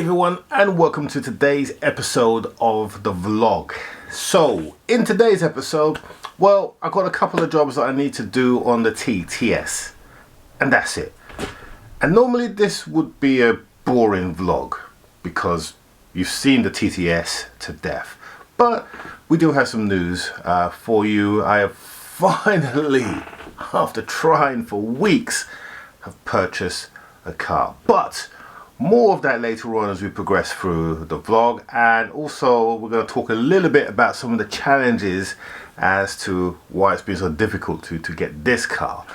everyone, and welcome to today's episode of the vlog. So in today's episode, well, I've got a couple of jobs that I need to do on the TTS, and that's it. And normally this would be a boring vlog because you've seen the TTS to death, but we do have some news for you. I have finally, after trying for weeks, have purchased a car, but more of that later on as we progress through the vlog. And also we're going to talk a little bit about some of the challenges as to why it's been so difficult to get this car.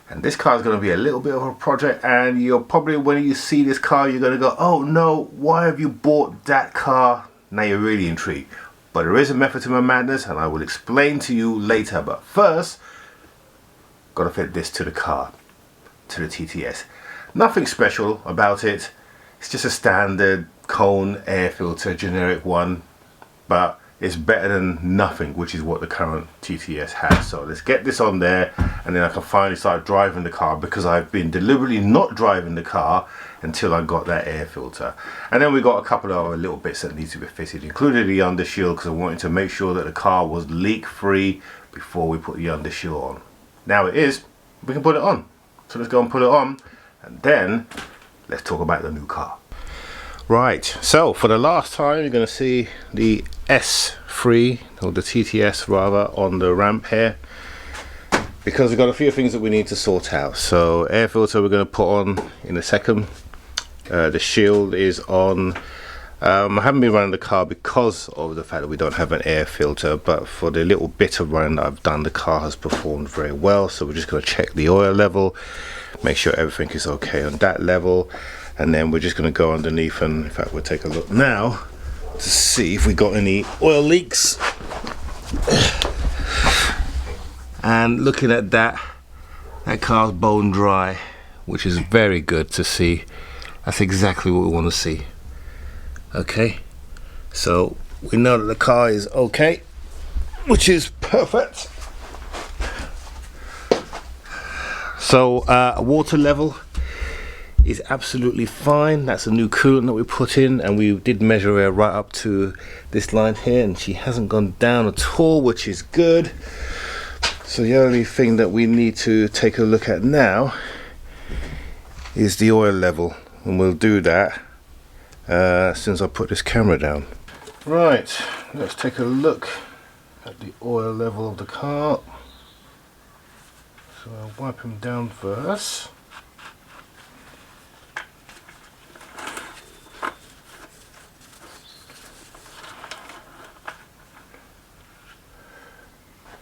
And this car is going to be a little bit of a project, and you're probably, when you see this car, you're going to go, oh no, why have you bought that car? Now you're really intrigued, but there is a method to my madness, and I will explain to you later. But first, got to fit this to the car, to the TTS. Nothing special about it. It's just a standard cone air filter, generic one, but it's better than nothing, which is what the current TTS has. So let's get this on there, and then I can finally start driving the car, because I've been deliberately not driving the car until I got that air filter. And then we got a couple of other little bits that need to be fitted, including the Undershield, because I wanted to make sure that the car was leak free before we put the Undershield on. Now it is, we can put it on. So let's go and put it on, and then let's talk about the new car. Right, so for the last time you're going to see the S3, or the TTS rather, on the ramp here, because we've got a few things that we need to sort out. So air filter we're going to put on in a second. The shield is on. I haven't been running the car because of the fact that we don't have an air filter, but for the little bit of running that I've done, the car has performed very well. So we're just going to check the oil level, make sure everything is okay on that level, and then we're just going to go underneath, and in fact we'll take a look now to see if we got any oil leaks. And looking at that car's bone dry, which is very good to see. That's exactly what we want to see. Okay, so we know that the car is okay, which is perfect. So water level is absolutely fine. That's a new coolant that we put in, and we did measure her right up to this line here, and she hasn't gone down at all, which is good. So the only thing that we need to take a look at now is the oil level, and we'll do that since I put this camera down. Right, let's take a look at the oil level of the car. So I'll wipe him down first.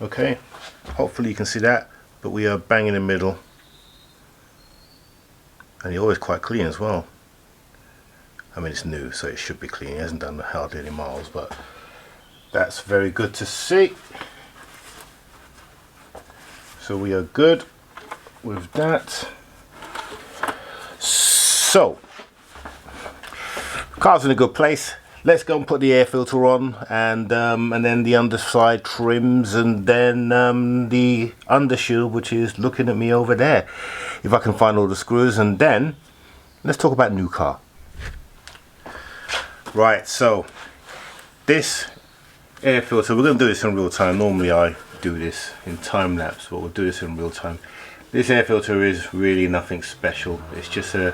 Okay, hopefully you can see that, but we are bang in the middle, and the oil is quite clean as well. I mean, it's new, so it should be clean. It hasn't done hardly any miles, but that's very good to see. So we are good with that. So car's in a good place. Let's go and put the air filter on, and then the underside trims, and then the undershield, which is looking at me over there, if I can find all the screws. And then let's talk about new car. Right, so this air filter, we're going to do this in real time. Normally I do this in time lapse, but we'll do this in real time. This air filter is really nothing special. It's just a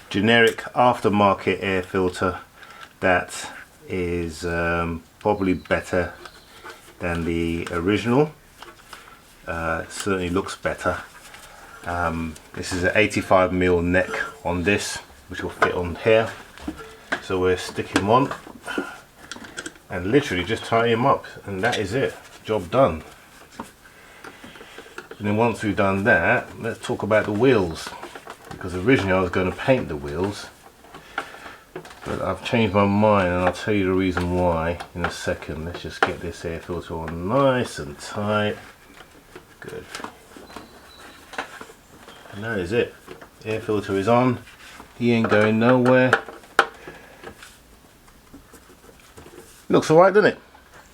generic aftermarket air filter that is probably better than the original. Certainly looks better. This is an 85mm neck on this, which will fit on here. So we're sticking him on and literally just tie him up, and that is it. Job done. And then once we've done that, let's talk about the wheels, because originally I was going to paint the wheels, but I've changed my mind, and I'll tell you the reason why in a second. Let's just get this air filter on nice and tight. Good. And that is it. Air filter is on. He ain't going nowhere. Looks alright, doesn't it?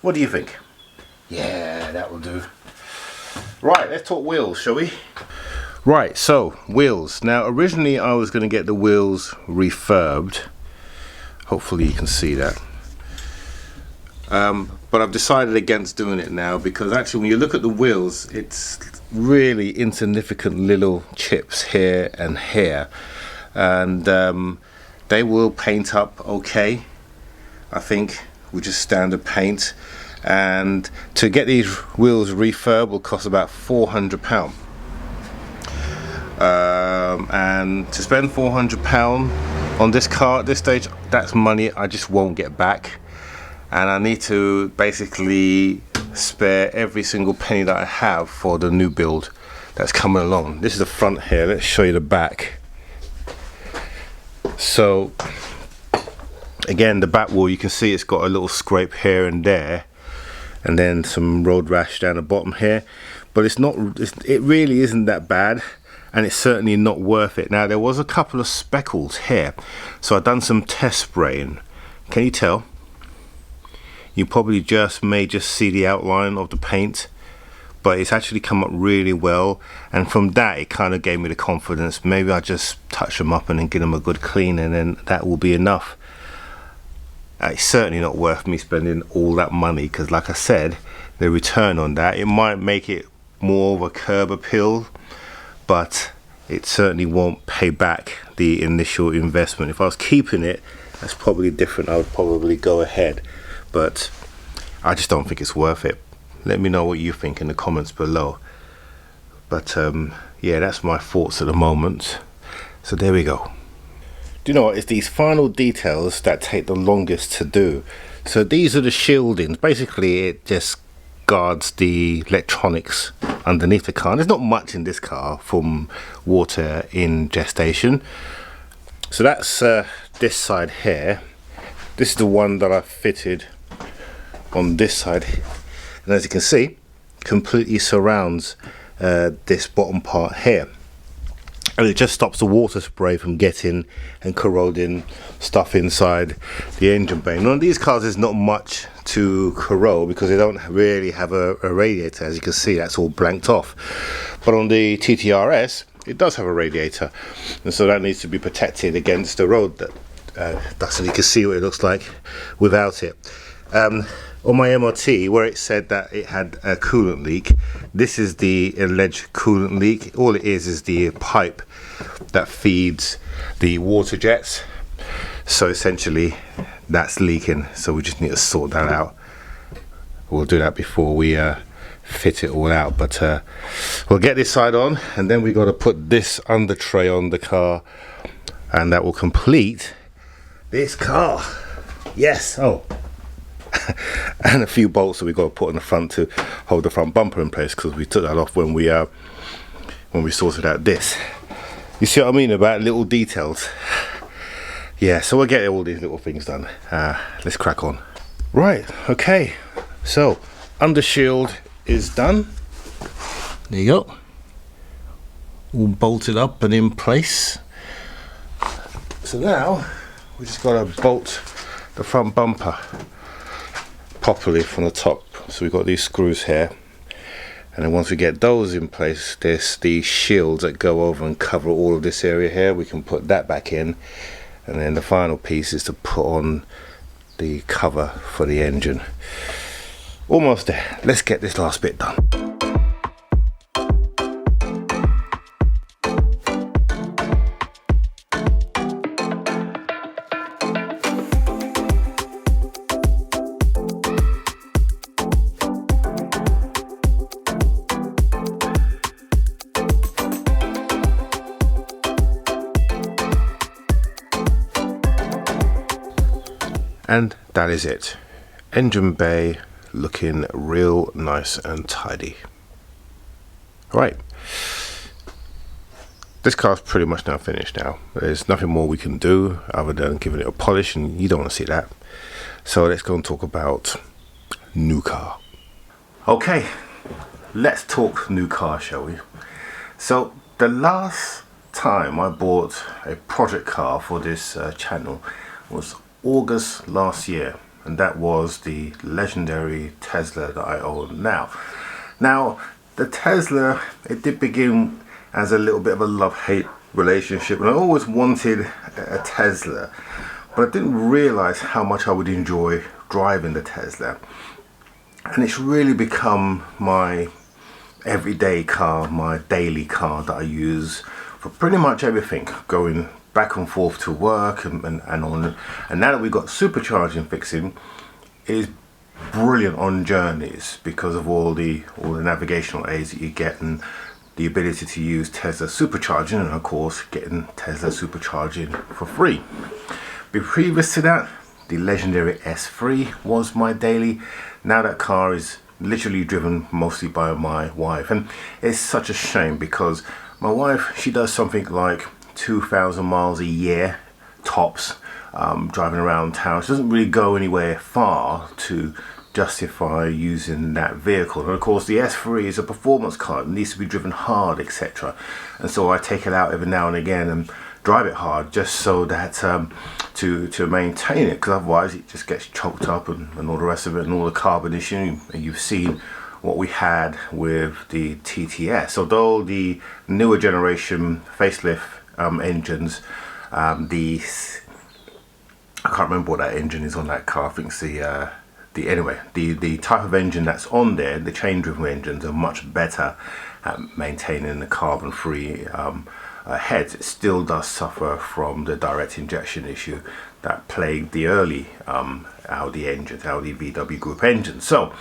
What do you think? Yeah, that will do. Right, let's talk wheels, shall we? Right, so wheels. Now originally I was going to get the wheels refurbed, Hopefully you can see that. But I've decided against doing it now because actually when you look at the wheels, it's really insignificant little chips here and here, and they will paint up okay, I think, with just standard paint. And to get these wheels refurb will cost about £400. And to spend £400 on this car at this stage, that's money I just won't get back. And I need to basically spare every single penny that I have for the new build that's coming along. This is the front here. Let's show you the back. So again, the back wheel, you can see it's got a little scrape here and there, and then some road rash down the bottom here, but it really isn't that bad, and it's certainly not worth it. Now there was a couple of speckles here, so I've done some test spraying. Can you tell? You probably may just see the outline of the paint, but it's actually come up really well, and from that it kind of gave me the confidence. Maybe I just touch them up and then give them a good clean, and then that will be enough. It's certainly not worth me spending all that money, because like I said, the return on that, it might make it more of a curb appeal, but it certainly won't pay back the initial investment. If I was keeping it, that's probably different. I would probably go ahead, but I just don't think it's worth it. Let me know what you think in the comments below. But yeah, that's my thoughts at the moment. So there we go. Do you know what? It's these final details that take the longest to do. So these are the shieldings. Basically, it just guards the electronics underneath the car. And there's not much in this car from water in gestation. So that's this side here. This is the one that I fitted on this side, and as you can see, completely surrounds this bottom part here, and it just stops the water spray from getting and corroding stuff inside the engine bay. Now on these cars there's not much to corrode because they don't really have a radiator. As you can see, that's all blanked off, but on the TTRS it does have a radiator, and so that needs to be protected against the road dust, and you can see what it looks like without it. On my MOT, where it said that it had a coolant leak, this is the alleged coolant leak. All it is the pipe that feeds the water jets. So essentially that's leaking, so we just need to sort that out. We'll do that before we fit it all out, but we'll get this side on, and then we got to put this under tray on the car, and that will complete this car. Yes. Oh, and a few bolts that we got to put on the front to hold the front bumper in place, because we took that off when we sorted out this. You see what I mean about little details? Yeah, so we'll get all these little things done. Let's crack on. Right, okay, so Undershield is done. There you go, all bolted up and in place. So now we just got to bolt the front bumper properly from the top. So we've got these screws here, and then once we get those in place, there's these shields that go over and cover all of this area here. We can put that back in, and then the final piece is to put on the cover for the engine. Almost there. Let's get this last bit done. And that is it. Engine bay looking real nice and tidy. Right, this car's pretty much now finished now. There's nothing more we can do other than giving it a polish, and you don't want to see that. So let's go and talk about new car. Okay, let's talk new car, shall we? So the last time I bought a project car for this channel was August last year, and that was the legendary Tesla that I own now. Now the Tesla, it did begin as a little bit of a love-hate relationship, and I always wanted a Tesla, but I didn't realize how much I would enjoy driving the Tesla. And it's really become my everyday car, my daily car that I use for pretty much everything, going back and forth to work and on. And now that we've got supercharging fixing, it is brilliant on journeys because of all the navigational aids that you get, and the ability to use Tesla supercharging, and of course getting Tesla supercharging for free. But previous to that, the legendary S3 was my daily. Now that car is literally driven mostly by my wife, and it's such a shame because my wife, she does something like 2,000 miles a year tops, driving around town. She doesn't really go anywhere far to justify using that vehicle. And of course the S3 is a performance car, it needs to be driven hard, etc. And so I take it out every now and again and drive it hard, just so that to maintain it, because otherwise it just gets choked up and all the rest of it, and all the carbon issue. You've seen what we had with the TTS. Although the newer generation facelift engines, these, I can't remember what that engine is on that car. I think it's the type of engine that's on there, the chain driven engines, are much better at maintaining the carbon free heads. It still does suffer from the direct injection issue that plagued the early Audi engines, Audi VW group engines. So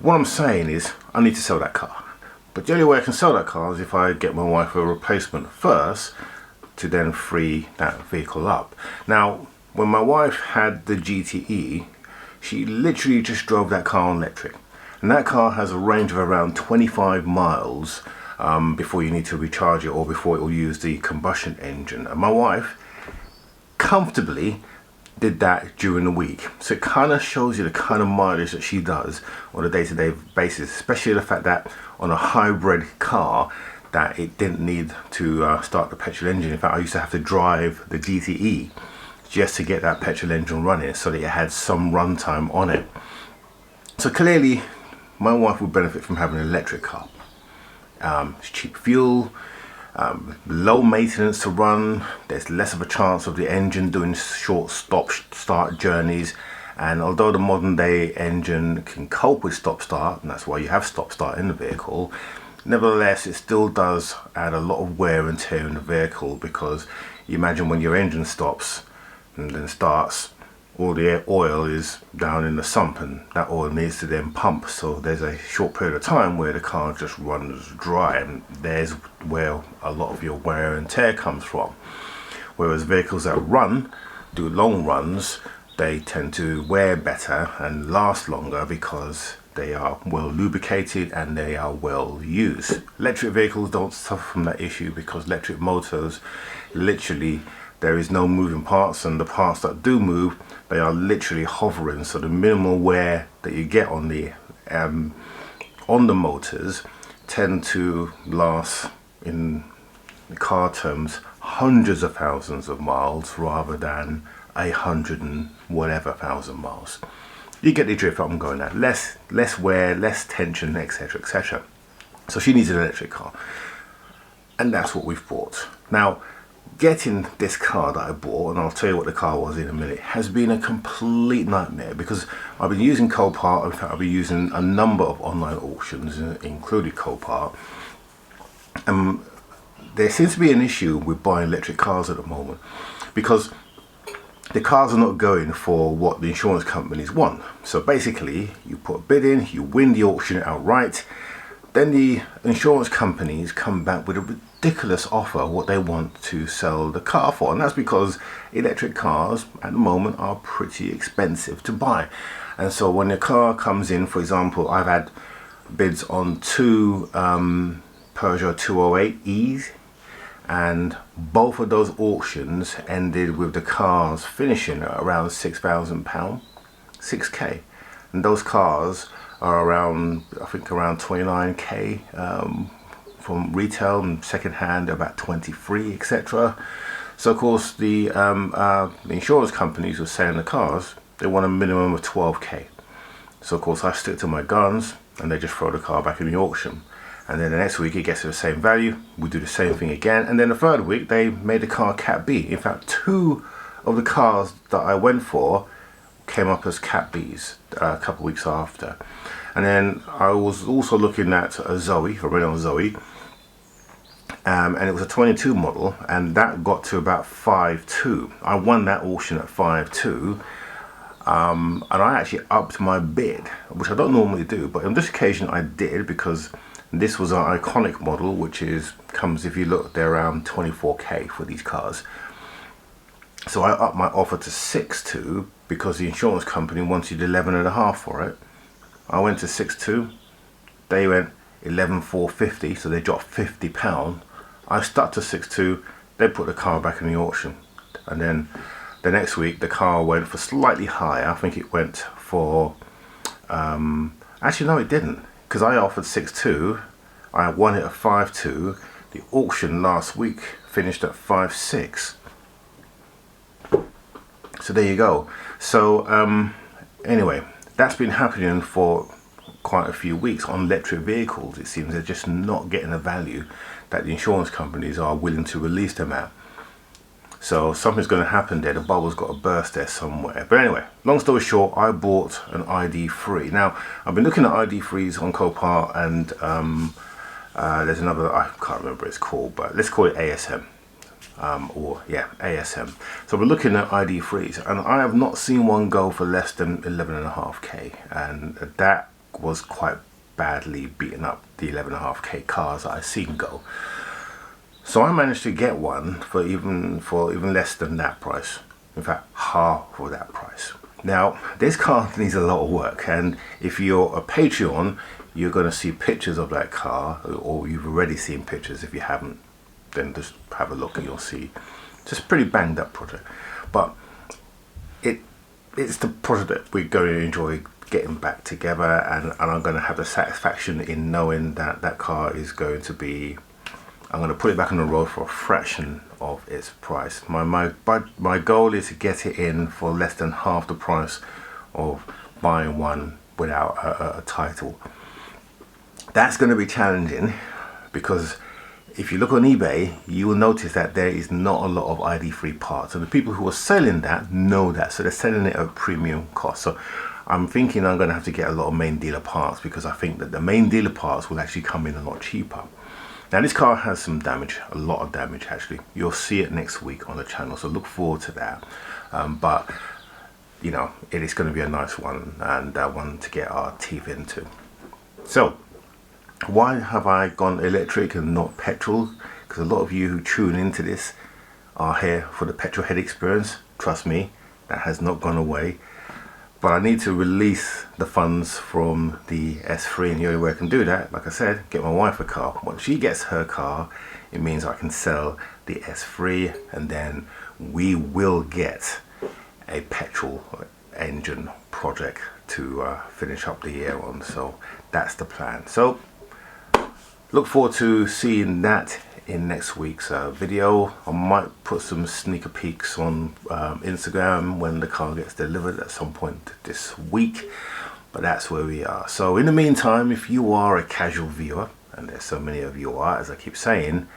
what I'm saying is I need to sell that car, but the only way I can sell that car is if I get my wife a replacement first, to then free that vehicle up. Now when my wife had the GTE, she literally just drove that car on electric, and that car has a range of around 25 miles before you need to recharge it, or before it will use the combustion engine. And my wife comfortably did that during the week. So it kind of shows you the kind of mileage that she does on a day-to-day basis, especially the fact that on a hybrid car that it didn't need to start the petrol engine. In fact, I used to have to drive the GTE just to get that petrol engine running so that it had some runtime on it. So clearly my wife would benefit from having an electric car. It's cheap fuel, low maintenance to run, there's less of a chance of the engine doing short stop-start journeys, and although the modern day engine can cope with stop-start, and that's why you have stop-start in the vehicle, nevertheless it still does add a lot of wear and tear in the vehicle, because you imagine when your engine stops and then starts, all the oil is down in the sump, and that oil needs to then pump. So there's a short period of time where the car just runs dry, and there's where a lot of your wear and tear comes from. Whereas vehicles that do long runs, they tend to wear better and last longer because they are well lubricated and they are well used. Electric vehicles don't suffer from that issue because electric motors, literally there is no moving parts, and the parts that do move, they are literally hovering. So the minimal wear that you get on the motors tend to last, in car terms, hundreds of thousands of miles rather than 100 and whatever thousand miles. You get the drift I'm going at. Less wear, less tension, etc, etc. So she needs an electric car, and that's what we've bought. Now getting this car that I bought, and I'll tell you what the car was in a minute, has been a complete nightmare, because I've been using Copart. In fact, I've been using a number of online auctions, including Copart. There seems to be an issue with buying electric cars at the moment, because the cars are not going for what the insurance companies want. So basically, you put a bid in, you win the auction outright, then the insurance companies come back with a ridiculous offer what they want to sell the car for, and that's because electric cars at the moment are pretty expensive to buy. And so when the car comes in, for example, I've had bids on two Peugeot 208Es, and both of those auctions ended with the cars finishing at around £6,000, 6k, and those cars are around, I think, around 29k from retail, and second hand about 23, etc. So of course the insurance companies who are selling the cars, they want a minimum of 12k. So of course I stick to my guns, and they just throw the car back in the auction. And then the next week it gets to the same value, we do the same thing again, and then the third week they made the car Cat B. In fact, two of the cars that I went for came up as Cat Bs a couple of weeks after. And then I was also looking at a Renault Zoe, and it was a 22 model, and that got to about 5.2. I won that auction at 5.2, and I actually upped my bid, which I don't normally do, but on this occasion I did, because this was an iconic model, which comes, if you look, they're around 24k for these cars. So I upped my offer to 6.2 because the insurance company wanted 11.5 for it. I went to 6.2, they went 11,450, so they dropped £50. I stuck to 6.2, they put the car back in the auction. And then the next week the car went for slightly higher. I think it went for, actually no it didn't, because I offered 6.2, I won it at 5.2. The auction last week finished at 5.6. So there you go. So anyway, that's been happening for quite a few weeks on electric vehicles. It seems they're just not getting the value that the insurance companies are willing to release them at. So something's going to happen there. The bubble's got to burst there somewhere. But anyway, long story short, I bought an ID3. Now, I've been looking at ID3s on Copart, and there's another, I can't remember what it's called, but let's call it ASM. ASM. So we're looking at ID3s, and I have not seen one go for less than 11.5k, and that was quite badly beaten up the 11.5k cars that I've seen go. So I managed to get one for even less than that price. In fact, half of that price. Now, this car needs a lot of work, and if you're a Patreon, you're going to see pictures of that car, or you've already seen pictures. If you haven't, then just have a look and you'll see just pretty banged up project. But it's the project that we're going to enjoy getting back together, and I'm going to have the satisfaction in knowing that that car is going to be, I'm going to put it back on the road for a fraction of its price. My goal is to get it in for less than half the price of buying one without a title. That's going to be challenging, because if you look on eBay, you will notice that there is not a lot of ID3 parts, and the people who are selling that know that, so they're selling it at a premium cost. So I'm thinking I'm going to have to get a lot of main dealer parts, because I think that the main dealer parts will actually come in a lot cheaper. Now, this car has some damage, a lot of damage actually. You'll see it next week on the channel, so look forward to that. But you know, it is going to be a nice one, and one to get our teeth into. So why have I gone electric and not petrol? Because a lot of you who tune into this are here for the petrol head experience. Trust me, that has not gone away. But I need to release the funds from the S3, and the only way I can do that, like I said, get my wife a car. Once she gets her car, it means I can sell the S3, and then we will get a petrol engine project to finish up the year on. So that's the plan. So look forward to seeing that in next week's video. I might put some sneaker peeks on Instagram when the car gets delivered at some point this week, but that's where we are. So in the meantime, if you are a casual viewer, and there's so many of you are, as I keep saying,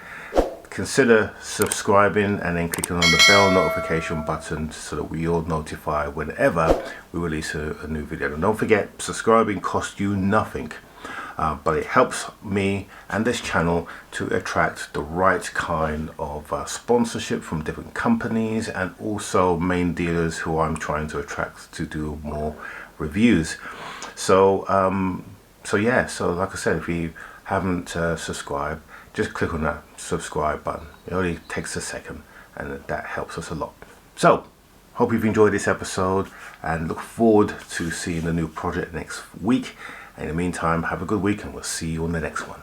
consider subscribing and then clicking on the bell notification button so that we all notify whenever we release a new video. And don't forget, subscribing costs you nothing. But it helps me and this channel to attract the right kind of sponsorship from different companies, and also main dealers who I'm trying to attract to do more reviews. So yeah, so like I said, if you haven't subscribed, just click on that subscribe button. It only takes a second, and that helps us a lot. So hope you've enjoyed this episode, and look forward to seeing the new project next week. In the meantime, have a good week, and we'll see you on the next one.